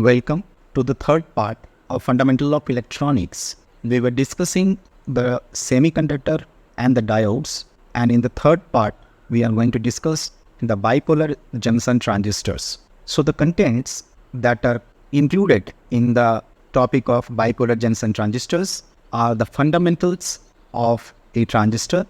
Welcome to the third part of Fundamental of Electronics. We were discussing the semiconductor and the diodes, and in the third part, we are going to discuss the bipolar junction transistors. So the contents that are included in the topic of bipolar junction transistors are the fundamentals of a transistor,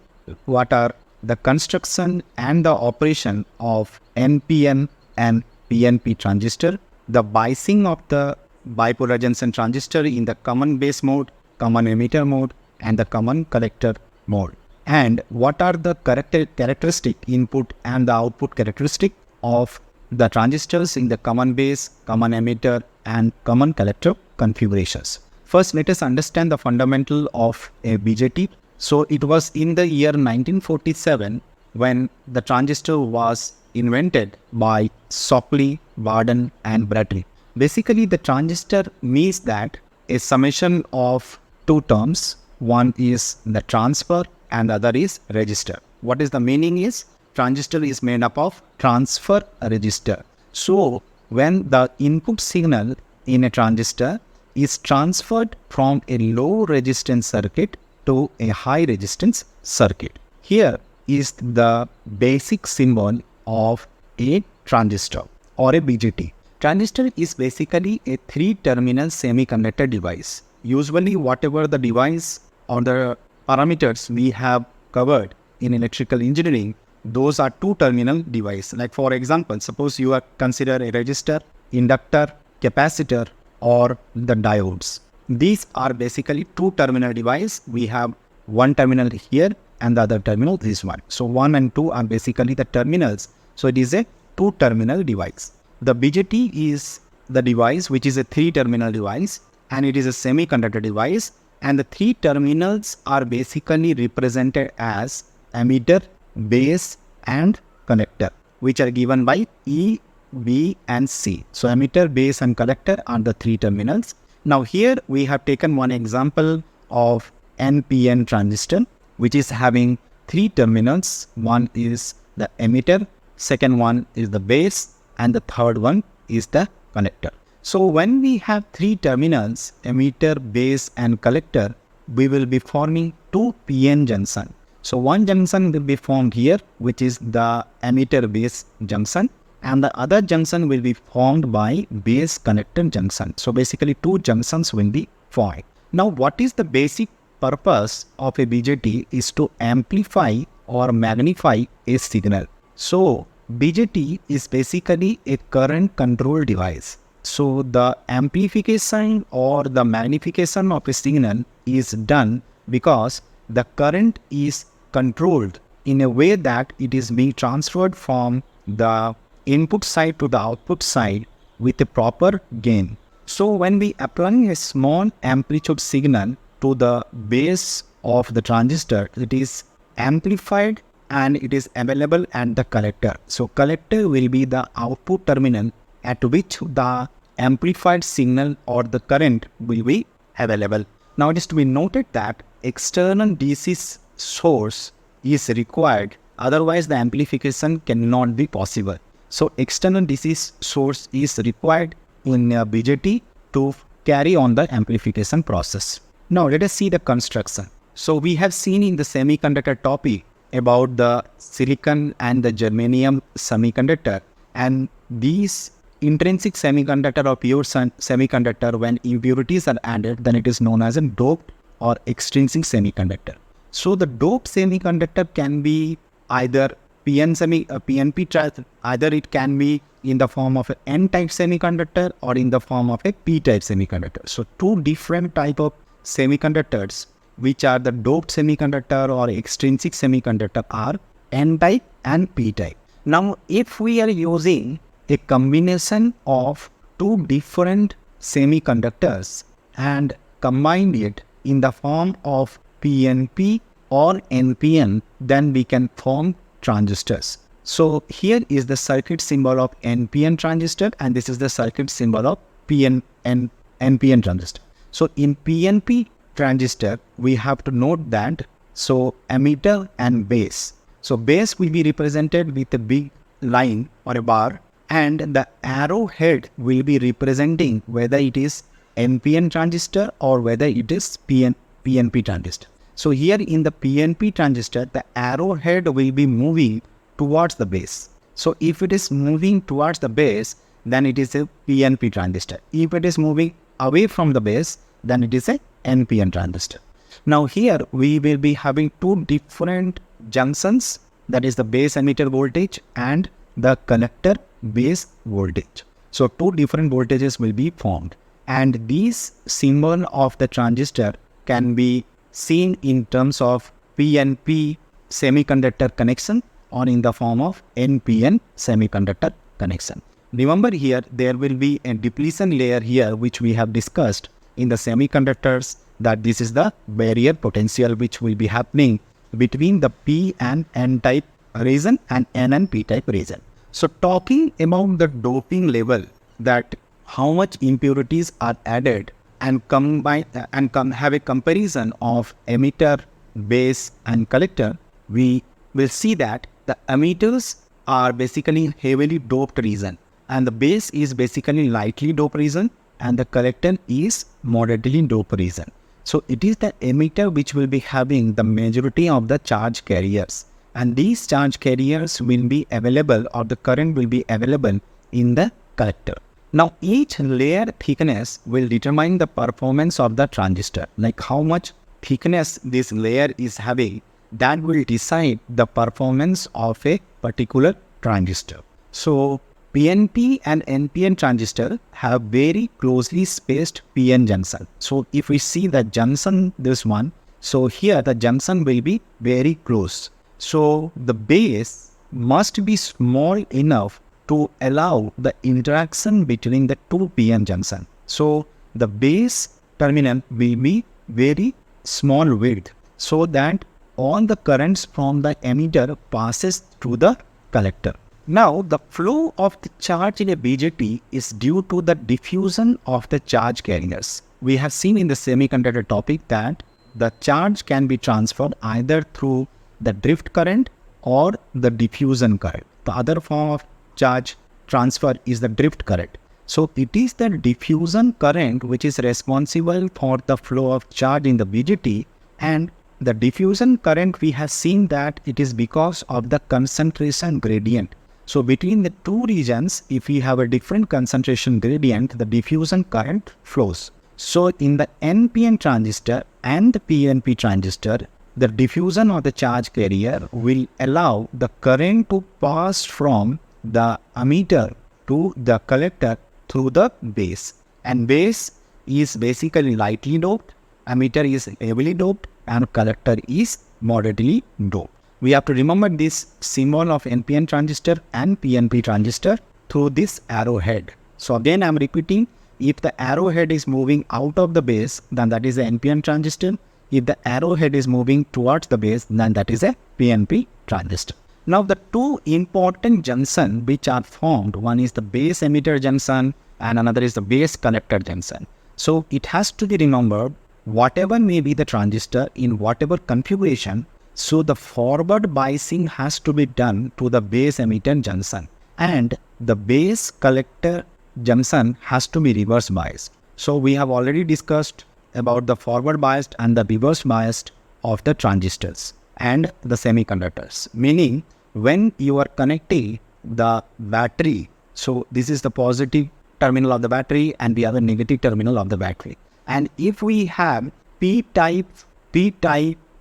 what are the construction and the operation of NPN and PNP transistor, the biasing of the bipolar junction transistor in the common base mode, common emitter mode, and the common collector mode. And what are the characteristic input and the output characteristic of the transistors in the common base, common emitter, and common collector configurations. First, let us understand the fundamental of a BJT. So it was in the year 1947 when the transistor was invented by Shockley, Warden, and Bradley. Basically, the transistor means that a summation of two terms. One is the transfer and the other is register. What is the meaning is transistor is made up of transfer register. So when the input signal in a transistor is transferred from a low resistance circuit to a high resistance circuit. Here is the basic symbol of a transistor or a BJT. Transistor is basically a three-terminal semiconductor device. Usually whatever the device or the parameters we have covered in electrical engineering, those are two-terminal device. Like for example, suppose you are consider a resistor, inductor, capacitor, or the diodes. These are basically two-terminal device. We have one terminal here and the other terminal this one. So 1 and 2 are basically the terminals. So it is a two-terminal device. The BJT is the device which is a three-terminal device and it is a semiconductor device, and the three terminals are basically represented as emitter, base, and connector, which are given by E, B, and C. So emitter, base, and collector are the three terminals. Now here we have taken one example of NPN transistor, which is having three terminals. One is the emitter, second one is the base, and the third one is the connector. So when we have three terminals, emitter, base, and collector, we will be forming two PN junction. So one junction will be formed here, which is the emitter base junction, and the other junction will be formed by base connector junction. So basically two junctions will be formed. Now what is the basic purpose of a BJT is to amplify or magnify a signal. So BJT is basically a current control device. So the amplification or the magnification of a signal is done because the current is controlled in a way that it is being transferred from the input side to the output side with a proper gain. So when we apply a small amplitude signal to the base of the transistor, it is amplified and it is available at the collector. So collector will be the output terminal at which the amplified signal or the current will be available. Now it is to be noted that external DC source is required, otherwise the amplification cannot be possible. So external DC source is required in a BJT to carry on the amplification process. Now let us see the construction. So we have seen in the semiconductor topic about the silicon and the germanium semiconductor, and these intrinsic semiconductor or pure semiconductor, when impurities are added, then it is known as a doped or extrinsic semiconductor. So the doped semiconductor can be either PNP, either it can be in the form of an N-type semiconductor or in the form of a P-type semiconductor. So two different type of semiconductors, which are the doped semiconductor or extrinsic semiconductor, are N-type and P-type. Now if we are using a combination of two different semiconductors and combine it in the form of PNP or NPN, then we can form transistors. So here is the circuit symbol of NPN transistor and this is the circuit symbol of NPN transistor. So in PNP transistor, we have to note that so emitter and base. So base will be represented with a big line or a bar, and the arrowhead will be representing whether it is NPN transistor or whether it is PNP transistor. So here in the PNP transistor, the arrowhead will be moving towards the base. So if it is moving towards the base, then it is a PNP transistor. If it is moving away from the base, then it is a NPN transistor. Now here we will be having two different junctions, that is the base emitter voltage and the collector base voltage. So two different voltages will be formed, and these symbol of the transistor can be seen in terms of PNP semiconductor connection or in the form of NPN semiconductor connection. Remember here there will be a depletion layer here which we have discussed in the semiconductors, that this is the barrier potential which will be happening between the P and N type region and N and P type region. So talking about the doping level, that how much impurities are added, and have a comparison of emitter, base and collector, we will see that the emitters are basically heavily doped region, and the base is basically lightly doped region, and the collector is moderately doped region. So it is the emitter which will be having the majority of the charge carriers, and these charge carriers will be available, or the current will be available in the collector. Now each layer thickness will determine the performance of the transistor, like how much thickness this layer is having, that will decide the performance of a particular transistor. So PNP and NPN transistor have very closely spaced PN junction. So if we see the junction, this one, so here the junction will be very close. So the base must be small enough to allow the interaction between the two PN junction. So the base terminal will be very small width, so that all the currents from the emitter passes through the collector. Now the flow of the charge in a BJT is due to the diffusion of the charge carriers. We have seen in the semiconductor topic that the charge can be transferred either through the drift current or the diffusion current. The other form of charge transfer is the drift current. So it is the diffusion current which is responsible for the flow of charge in the BJT, and the diffusion current, we have seen that it is because of the concentration gradient. So between the two regions, if we have a different concentration gradient, the diffusion current flows. So in the NPN transistor and the PNP transistor, the diffusion of the charge carrier will allow the current to pass from the emitter to the collector through the base. And base is basically lightly doped, emitter is heavily doped, and collector is moderately doped. We have to remember this symbol of NPN transistor and PNP transistor through this arrowhead. So again I am repeating, if the arrowhead is moving out of the base, then that is a NPN transistor. If the arrowhead is moving towards the base, then that is a PNP transistor. Now the two important junctions which are formed, one is the base emitter junction and another is the base collector junction. So it has to be remembered, whatever may be the transistor in whatever configuration, so the forward biasing has to be done to the base emitter junction, and the base collector junction has to be reverse biased. So we have already discussed about the forward biased and the reverse biased of the transistors and the semiconductors, meaning when you are connecting the battery, so this is the positive terminal of the battery and the other negative terminal of the battery. And if we have P-type,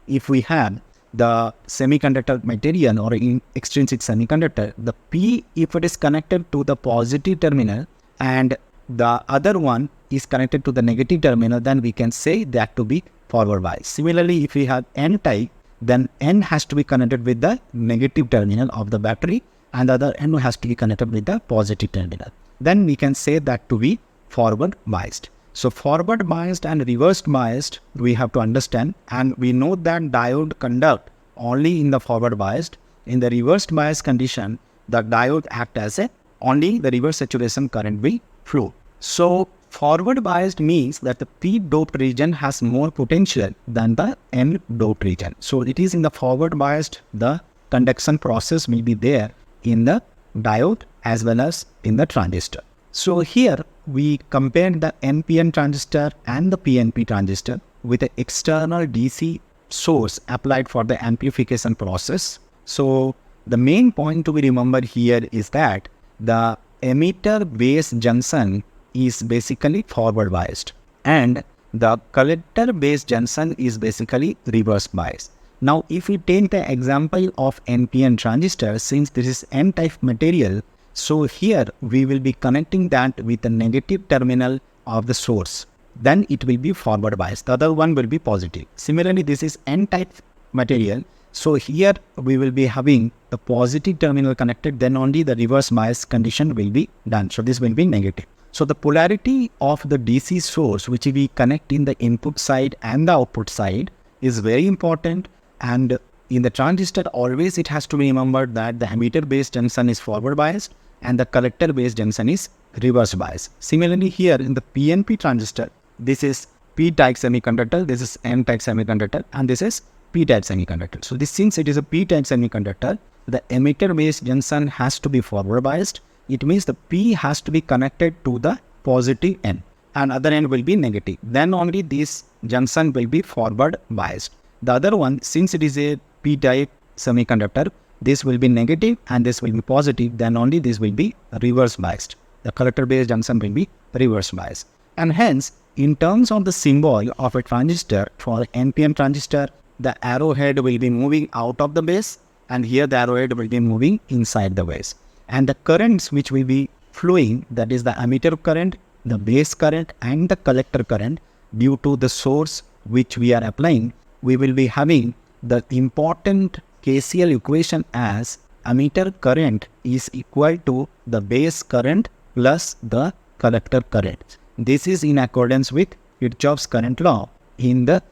if we have the semiconductor material or in extrinsic semiconductor, the P, if it is connected to the positive terminal and the other one is connected to the negative terminal, then we can say that to be forward bias. Similarly, if we have N-type, then N has to be connected with the negative terminal of the battery and the other N has to be connected with the positive terminal. Then we can say that to be forward biased. So forward biased and reverse biased we have to understand, and we know that diode conduct only in the forward biased. In the reverse bias condition, the diode act as a only the reverse saturation current will flow. So forward biased means that the P doped region has more potential than the N doped region. So it is in the forward biased, the conduction process will be there in the diode as well as in the transistor. So here we compared the NPN transistor and the PNP transistor with an external DC source applied for the amplification process. So the main point to be remembered here is that the emitter base junction is basically forward biased and the collector base junction is basically reverse biased. Now if we take the example of NPN transistor, since this is N-type material, so here we will be connecting that with the negative terminal of the source. Then it will be forward biased. The other one will be positive. Similarly, this is N-type material. So here we will be having the positive terminal connected, then only the reverse bias condition will be done. So this will be negative. So the polarity of the DC source which we connect in the input side and the output side is very important. And in the transistor, always it has to be remembered that the emitter base junction is forward biased and the collector base junction is reverse biased. Similarly, here in the PNP transistor, this is P-type semiconductor, this is N-type semiconductor, and this is P-type semiconductor. So since it is a P-type semiconductor, the emitter base junction has to be forward biased. It means the P has to be connected to the positive end and other end will be negative. Then only this junction will be forward biased. The other one, since it is a P-type semiconductor, this will be negative and this will be positive, then only this will be reverse biased. The collector base junction will be reverse biased. And hence, in terms of the symbol of a transistor, for NPN transistor, the arrowhead will be moving out of the base and here the arrowhead will be moving inside the base. And the currents which will be flowing, that is the emitter current, the base current and the collector current, due to the source which we are applying, we will be having the important KCL equation as emitter current is equal to the base current plus the collector current. This is in accordance with Kirchhoff's current law in the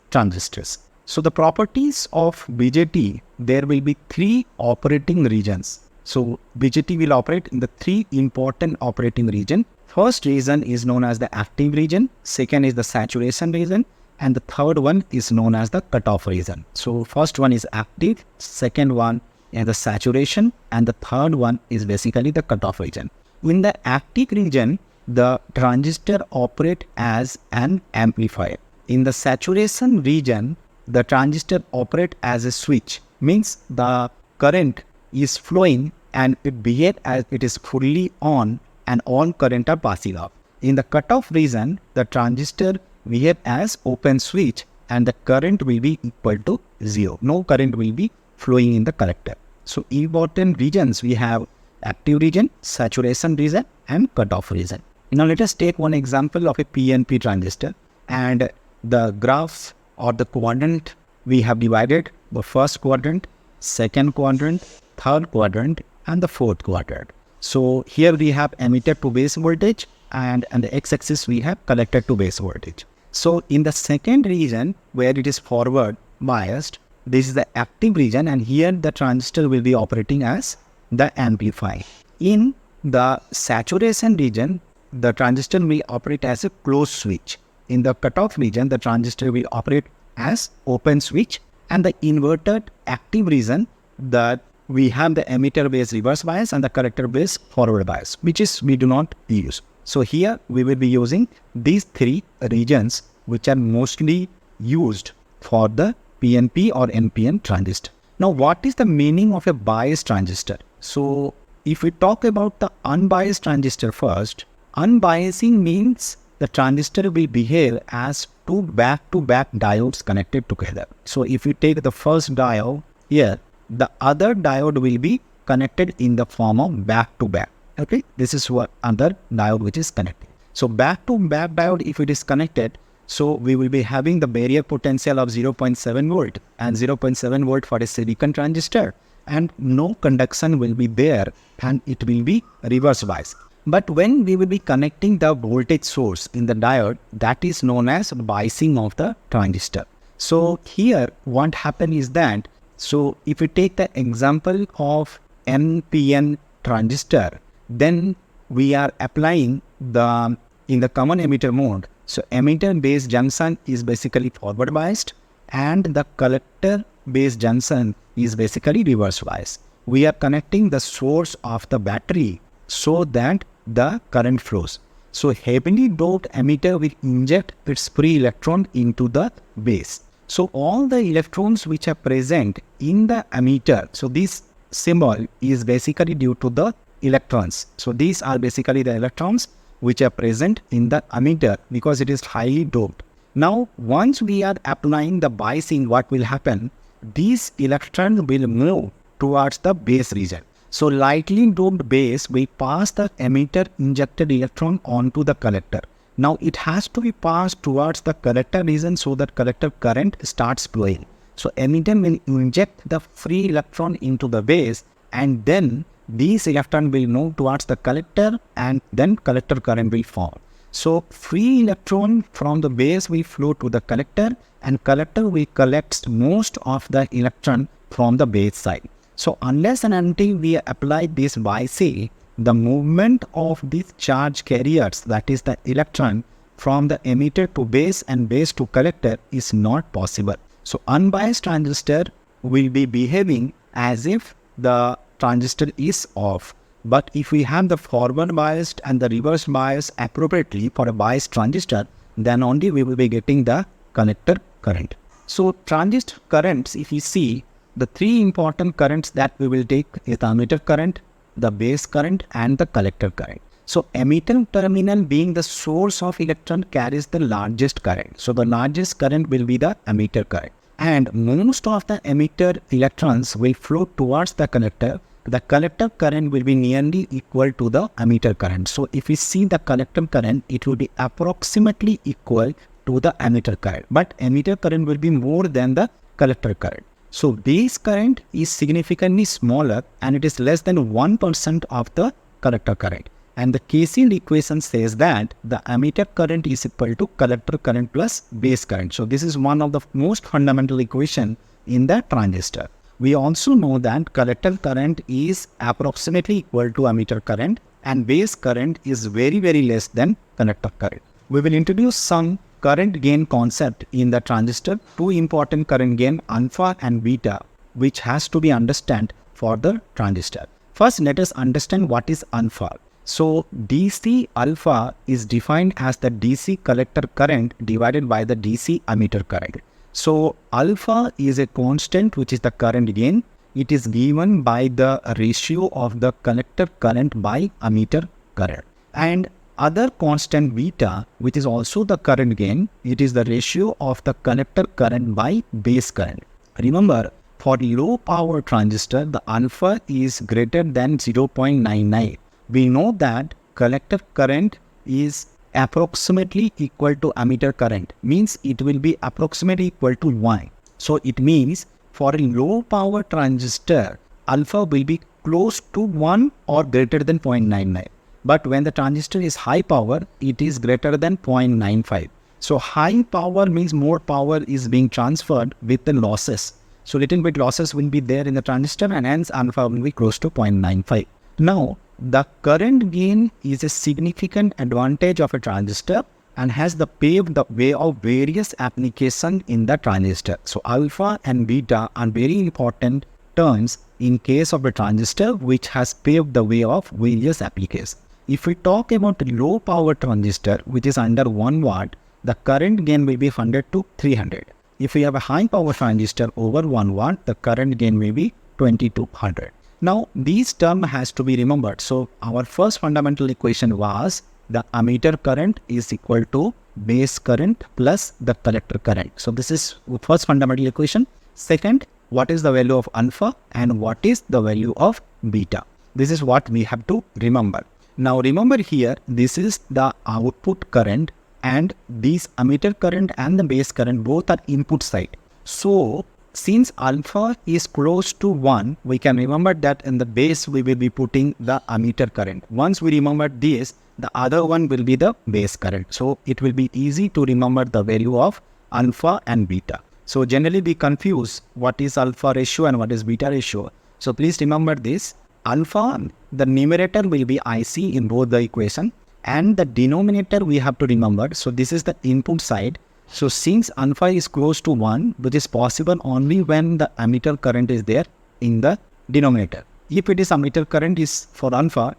transistors. So the properties of BJT, there will be three operating regions. So BJT will operate in the three important operating regions. First region is known as the active region, second is the saturation region, and the third one is known as the cutoff region. So first one is active, second one is the saturation, and the third one is basically the cutoff region. In the active region, the transistor operates as an amplifier. In the saturation region, the transistor operates as a switch, means the current is flowing and it behaves as it is fully on and all current are passing off. In the cutoff region, the transistor behaves as open switch and the current will be equal to 0. No current will be flowing in the collector. So important regions we have active region, saturation region and cutoff region. Now let us take one example of a PNP transistor, and the graph or the quadrant we have divided the first quadrant, second quadrant, third quadrant and the fourth quadrant. So here we have emitter to base voltage and on the x-axis we have collector to base voltage. So in the second region where it is forward biased, this is the active region and here the transistor will be operating as the amplify. In the saturation region, the transistor will operate as a closed switch. In the cutoff region, the transistor will operate as open switch, and the inverted active region, that we have the emitter base reverse bias and the collector base forward bias, which is we do not use. So here we will be using these three regions which are mostly used for the PNP or NPN transistor. Now what is the meaning of a biased transistor? So if we talk about the unbiased transistor first, unbiasing means the transistor will behave as two back-to-back diodes connected together. So if you take the first diode here, the other diode will be connected in the form of back-to-back. Okay, this is what other diode which is connected. So back-to-back diode, if it is connected, so we will be having the barrier potential of 0.7 volt and 0.7 volt for a silicon transistor, and no conduction will be there and it will be reverse bias. But when we will be connecting the voltage source in the diode, that is known as biasing of the transistor. So here what happens is that, so if you take the example of NPN transistor, then we are applying the in the common emitter mode. So emitter base junction is basically forward biased and the collector base junction is basically reverse biased. we are connecting the source of the battery so that the current flows. So heavily doped emitter will inject its free electron into the base. So all the electrons which are present in the emitter, so this symbol is basically due to the electrons. So these are basically the electrons which are present in the emitter because it is highly doped. Now once we are applying the biasing, what will happen? These electrons will move towards the base region. So lightly doped base will pass the emitter injected electron onto the collector. Now it has to be passed towards the collector region so that collector current starts flowing. So emitter will inject the free electron into the base, and then these electron will move towards the collector, and then collector current will form. So free electron from the base will flow to the collector, and collector will collect most of the electron from the base side. So unless and until we apply this biasing, the movement of these charge carriers, that is the electron, from the emitter to base and base to collector is not possible. So unbiased transistor will be behaving as if the transistor is off. But if we have the forward biased and the reverse bias appropriately for a biased transistor, then only we will be getting the collector current. So transistor currents, if you see, the three important currents that we will take is the emitter current, the base current, and the collector current. So emitter terminal being the source of electron carries the largest current. So the largest current will be the emitter current. And most of the emitter electrons will flow towards the collector. The collector current will be nearly equal to the emitter current. So if we see the collector current, it will be approximately equal to the emitter current. But emitter current will be more than the collector current. So base current is significantly smaller and it is less than 1% of the collector current. And the KCL equation says that the emitter current is equal to collector current plus base current. So this is one of the most fundamental equation in the transistor. We also know that collector current is approximately equal to emitter current and base current is very less than conductor current. We will introduce some current gain concept in the transistor, two important current gain alpha and beta, which has to be understood for the transistor. First, let us understand what is alpha. So DC alpha is defined as the DC collector current divided by the DC emitter current. So alpha is a constant which is the current gain. It is given by the ratio of the collector current by emitter current. And other constant beta, which is also the current gain, it is the ratio of the collector current by base current. Remember, for low power transistor, the alpha is greater than 0.99. We know that collector current is approximately equal to emitter current, means it will be approximately equal to 1. So it means for a low power transistor, alpha will be close to 1 or greater than 0.99. But when the transistor is high power, it is greater than 0.95. So high power means more power is being transferred with the losses. So little bit losses will be there in the transistor and hence alpha will be close to 0.95. Now, the current gain is a significant advantage of a transistor and has paved the way of various applications in the transistor. So alpha and beta are very important terms in case of a transistor which has paved the way of various applications. If we talk about a low power transistor which is under 1 watt, the current gain will be 100 to 300. If we have a high power transistor over 1 watt, the current gain may be 20 to 100. Now these terms has to be remembered. So our first fundamental equation was the emitter current is equal to base current plus the collector current. So this is first fundamental equation. Second, what is the value of alpha and what is the value of beta? This is what we have to remember. Now remember here, this is the output current and these emitter current and the base current both are input side. So since alpha is close to 1, we can remember that in the base we will be putting the emitter current. Once we remember this, the other one will be the base current. So it will be easy to remember the value of alpha and beta. So generally we confuse what is alpha ratio and what is beta ratio. So please remember this. Alpha, the numerator will be IC in both the equation and the denominator we have to remember. So this is the input side. So since alpha is close to 1, which is possible only when the emitter current is there in the denominator. If it is emitter current is for alpha,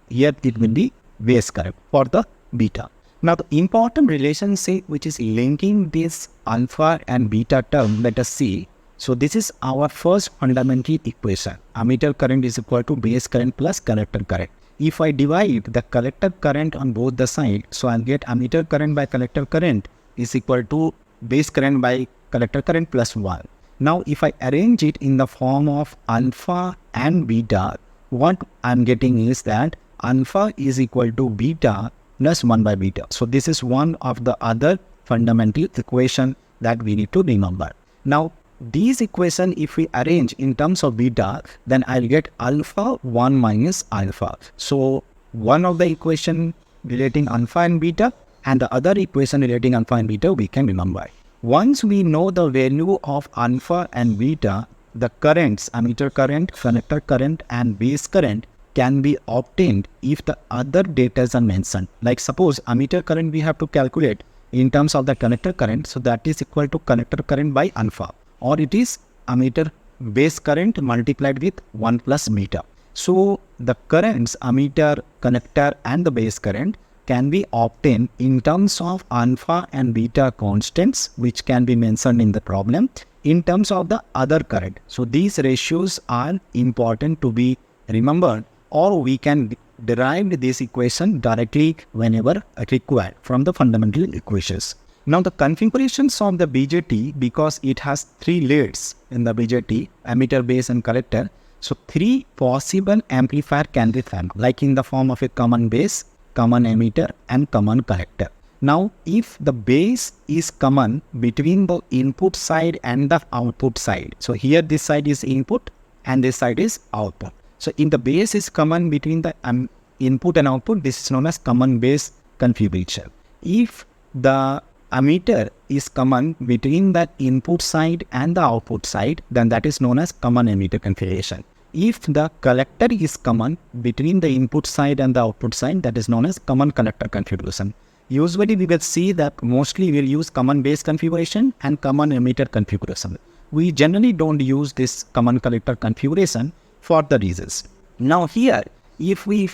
here it will be base current for the beta. Now the important relationship which is linking this alpha and beta term, let us see. So this is our first fundamental equation. Emitter current is equal to base current plus collector current. If I divide the collector current on both the sides, so I'll get emitter current by collector current is equal to base current by collector current plus 1. Now if I arrange it in the form of alpha and beta, what I'm getting is that alpha is equal to beta plus 1 by beta. So this is one of the other fundamental equation that we need to remember. Now these equation, if we arrange in terms of beta, then I'll get alpha 1 minus alpha. So one of the equation relating alpha and beta and the other equation relating alpha and beta we can remember. Once we know the value of alpha and beta, the currents, emitter current, collector current and base current can be obtained if the other data are mentioned. Like suppose emitter current we have to calculate in terms of the collector current, so that is equal to collector current by alpha, or it is emitter base current multiplied with 1 plus beta. So the currents, emitter, collector and the base current can be obtained in terms of alpha and beta constants, which can be mentioned in the problem in terms of the other current. So these ratios are important to be remembered, or we can derive this equation directly whenever required from the fundamental equations. Now the configurations of the BJT, because it has 3 layers in the BJT, emitter, base and collector. So 3 possible amplifier can be found, like in the form of a common base, common emitter and common collector. Now if the base is common between the input side and the output side, so here this side is input and this side is output. So in the base is common between the input and output, this is known as common base configuration. If the emitter is common between the input side and the output side, then that is known as common emitter configuration. If the collector is common between the input side and the output side, that is known as common collector configuration. Usually we will see that mostly we will use common base configuration and common emitter configuration. We generally don't use this common collector configuration for the reasons. Now here, if we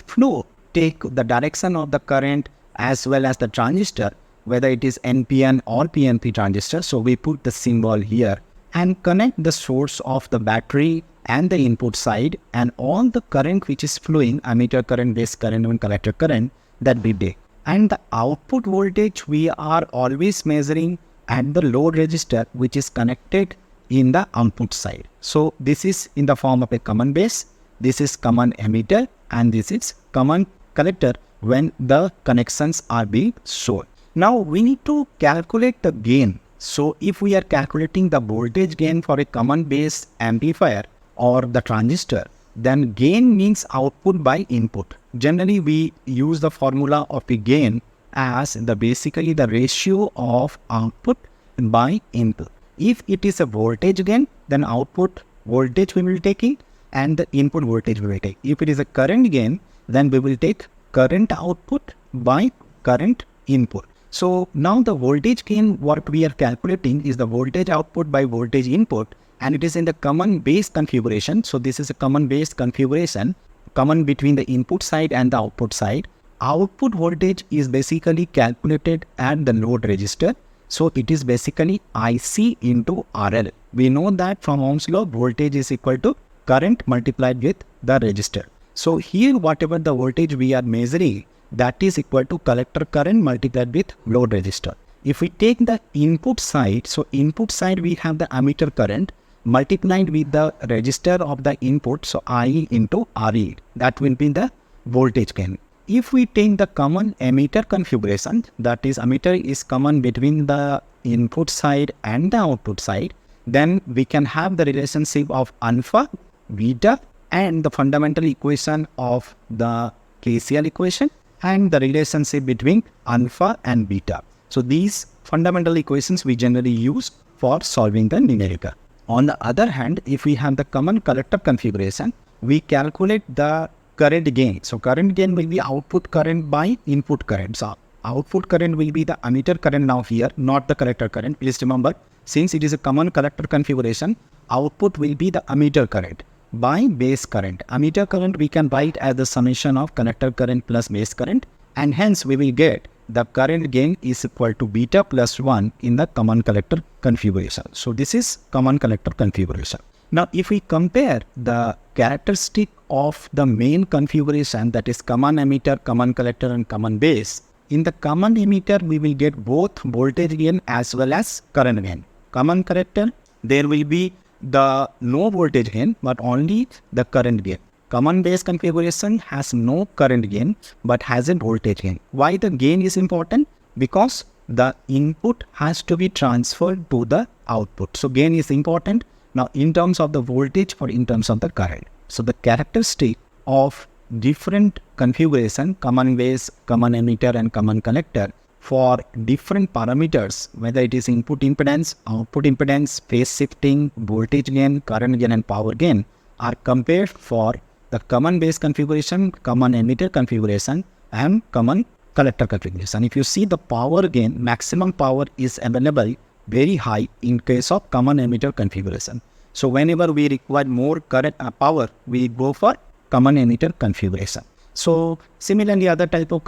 take the direction of the current as well as the transistor, whether it is NPN or PNP transistor, so we put the symbol here and connect the source of the battery and the input side, and all the current which is flowing, emitter current, base current and collector current, that we take. And the output voltage we are always measuring at the load resistor which is connected in the output side. So this is in the form of a common base, this is common emitter and this is common collector when the connections are being shown. Now we need to calculate the gain. So if we are calculating the voltage gain for a common base amplifier or the transistor, then gain means output by input. Generally we use the formula of the gain as basically the ratio of output by input. If it is a voltage gain, then output voltage we will take it and the input voltage we will take. If it is a current gain, then we will take current output by current input. So now the voltage gain what we are calculating is the voltage output by voltage input, and it is in the common base configuration. So this is a common base configuration, common between the input side and the output side. Output voltage is basically calculated at the load resistor. So it is basically IC into RL. We know that from Ohm's law, voltage is equal to current multiplied with the resistor. So here whatever the voltage we are measuring, that is equal to collector current multiplied with load resistor. If we take the input side, so input side we have the emitter current multiplied with the resistor of the input, so I into RE, that will be the voltage gain. If we take the common emitter configuration, that is emitter is common between the input side and the output side, then we can have the relationship of alpha, beta and the fundamental equation of the KCL equation and the relationship between alpha and beta. So these fundamental equations we generally use for solving the numerical. On the other hand, if we have the common collector configuration, we calculate the current gain. So current gain will be output current by input current. So output current will be the emitter current now here, not the collector current. Please remember, since it is a common collector configuration, output will be the emitter current. by base current. Ammeter current we can write as the summation of collector current plus base current, and hence we will get the current gain is equal to beta plus 1 in the common collector configuration. So this is common collector configuration. Now if we compare the characteristic of the main configuration, that is common emitter, common collector and common base, in the common emitter we will get both voltage gain as well as current gain. Common collector, there will be the no voltage gain but only the current gain. Common base configuration has no current gain but has a voltage gain. Why the gain is important? Because the input has to be transferred to the output. So gain is important. Now in terms of the voltage or in terms of the current. So the characteristic of different configuration, common base, common emitter and common collector, for different parameters, whether it is input impedance, output impedance, phase shifting, voltage gain, current gain and power gain, are compared for the common base configuration, common emitter configuration and common collector configuration. If you see the power gain, maximum power is available very high in case of common emitter configuration. So whenever we require more current power, we go for common emitter configuration. So similarly, other type of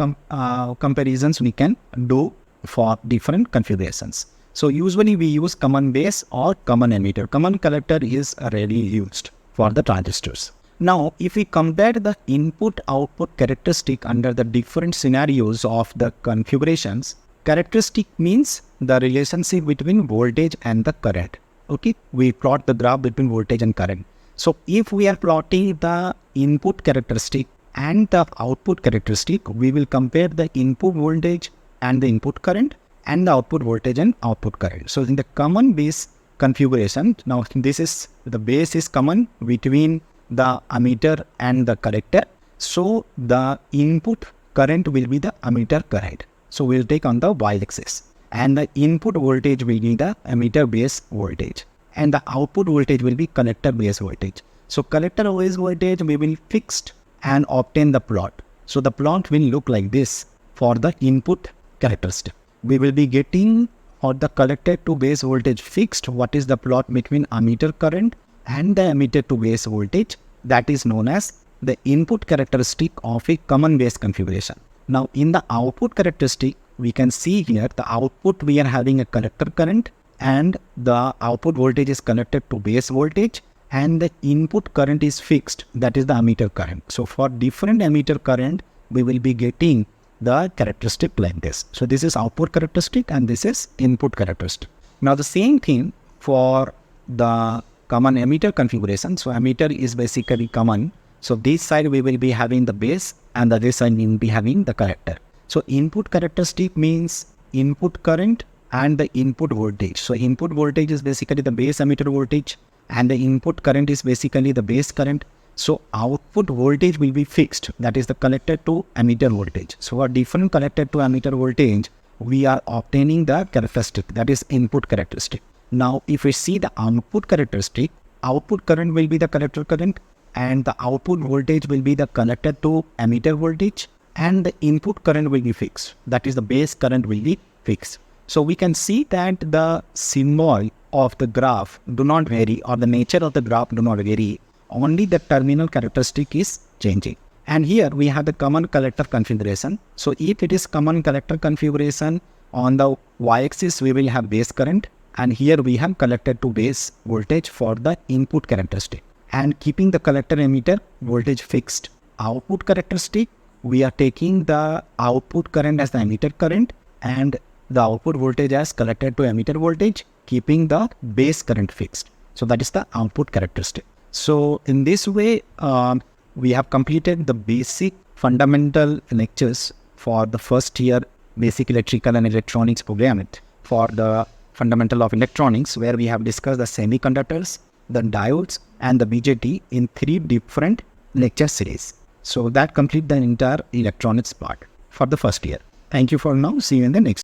comparisons we can do for different configurations. So usually we use common base or common emitter. Common collector is rarely used for the transistors. Now if we compare the input-output characteristic under the different scenarios of the configurations, characteristic means the relationship between voltage and the current. Okay, we plot the graph between voltage and current. So if we are plotting the input characteristic and the output characteristic, we will compare the input voltage and the input current and the output voltage and output current. So in the common base configuration, now this is the base is common between the ammeter and the collector. So the input current will be the ammeter current. So we'll take on the y-axis, and the input voltage will be the emitter base voltage, and the output voltage will be collector base voltage. So collector base voltage we will fixed and obtain the plot. So the plot will look like this for the input characteristic. We will be getting for the collector to base voltage fixed what is the plot between ammeter current and the emitter to base voltage, that is known as the input characteristic of a common base configuration. Now in the output characteristic, we can see here the output we are having a collector current and the output voltage is connected to base voltage, and the input current is fixed, that is the ammeter current. So for different ammeter current, we will be getting the characteristic like this. So this is output characteristic and this is input characteristic. Now the same thing for the common emitter configuration. So ammeter is basically common. So this side we will be having the base and the other side we will be having the collector. So input characteristic means input current and the input voltage. So input voltage is basically the base emitter voltage and the input current is basically the base current. So output voltage will be fixed, that is the collector to emitter voltage. So for different collector to emitter voltage, we are obtaining the characteristic, that is input characteristic. Now if we see the output characteristic, output current will be the collector current and the output voltage will be the collector to emitter voltage, and the input current will be fixed, that is the base current will be fixed. So we can see that the symbol of the graph do not vary, or the nature of the graph do not vary, only the terminal characteristic is changing. And here we have the common collector configuration. So if it is common collector configuration, on the y-axis we will have base current, and here we have collector to base voltage for the input characteristic, and keeping the collector emitter voltage fixed. Output characteristic, we are taking the output current as the emitter current and the output voltage as collector to emitter voltage, keeping the base current fixed. So that is the output characteristic. So in this way, we have completed the basic fundamental lectures for the first year basic electrical and electronics program for the fundamental of electronics, where we have discussed the semiconductors, the diodes and the BJT in 3 different lecture series. So that completes the entire electronics part for the first year. Thank you for now. See you in the next.